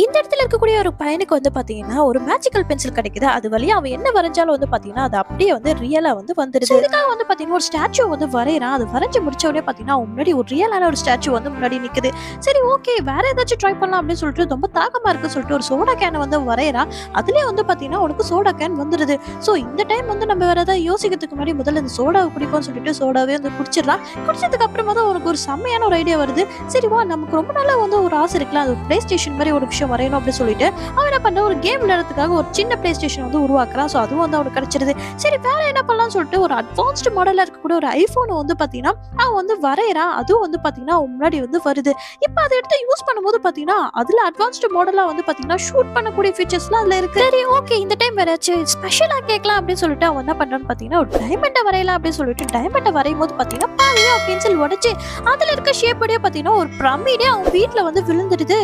இந்த இடத்துல இருக்கக்கூடிய ஒரு பையனுக்கு வந்து பாத்தீங்கன்னா ஒரு மேஜிக்கல் பென்சில் கிடைக்குது. அது வழியா அவன் என்ன வரைஞ்சாலும் வந்து பாத்தீங்கன்னா அது அப்படியே வந்து ரியலா வந்து வந்துருது. இதுக்காக வந்து பாத்தீங்கன்னா ஒரு ஸ்டாச்சு வந்து வரையறான். அது வரைஞ்சு முடிச்ச உடனே பாத்தீங்கன்னா அவன் முன்னாடி ஒரு ரியலான ஒரு ஸ்டாச்சு வந்து முன்னாடி நிக்குது. சரி ஓகே, வேற ஏதாச்சும் ட்ரை பண்ணலாம் அப்படின்னு சொல்லிட்டு ரொம்ப தாகமா இருக்கு சொல்லிட்டு ஒரு சோடா கேனை வந்து வரையறான். அதுலயே வந்து பாத்தீங்கன்னா உனக்கு சோடா கேன் வந்துருது. சோ இந்த டைம் வந்து நம்ம வேற ஏதாவது யோசிக்கிறதுக்கு முன்னாடி முதல்ல இந்த சோடாவை குடிப்போம்னு சொல்லிட்டு சோடாவே வந்து குடிச்சிடறான். குடிச்சதுக்கு அப்புறமா தான் உனக்கு ஒரு செம்மையான ஒரு ஐடியா வருது. சரி வா, நமக்கு ரொம்ப நாளா வந்து ஒரு ஆசை இருக்கலாம், அது பிளே ஸ்டேஷன் மாதிரி ஒரு விஷயம் வரையணும் அப்படின்னு சொல்லிட்டு அவன் என்ன பண்ண ஒரு கேம் விளையாடுறதுக்காக ஒரு சின்ன பிளே ஸ்டேஷன் வந்து உருவாக்குறான். ஸோ அதுவும் வந்து அவனுக்கு கிடைச்சிருது. சரி வேற என்ன பண்ணலாம்னு சொல்லிட்டு ஒரு அட்வான்ஸ்டு மாடலா இருக்கக்கூடிய ஒரு ஐபோன் வந்து பாத்தீங்கன்னா அவன் வந்து வரையறான். அதுவும் வந்து பாத்தீங்கன்னா அவன் முன்னாடி வந்து வருது. இப்போ அதை எடுத்து யூஸ் பண்ணும்போது பாத்தீங்கன்னா அதுல அட்வான்ஸ்டு மாடலா வந்து பாத்தீங்கன்னா ஷூட் பண்ணக்கூடிய ஃபீச்சர்ஸ்லாம் அதுல இருக்கு. சரி ஓகே, இந்த டைம் வேறாச்சும் ஸ்பெஷலா கேட்கலாம் அப்படின்னு சொல்லிட்டு அவன் என்ன பண்றான்னு பாத்தீங்கன்னா ஒரு டைமண்டை வரையலாம் அப்படின்னு சொல்லிட்டு டைமண்டை வரையும் போது பாத்தீங்கன்னா பாதியா பென்சில் உடைச்சு அதுல இருக்க ஷேப்போடய பாத்தீங்கன்னா ஒரு பிரமிடே அவன் வீட்டுல வந்து விழுந்துடுது.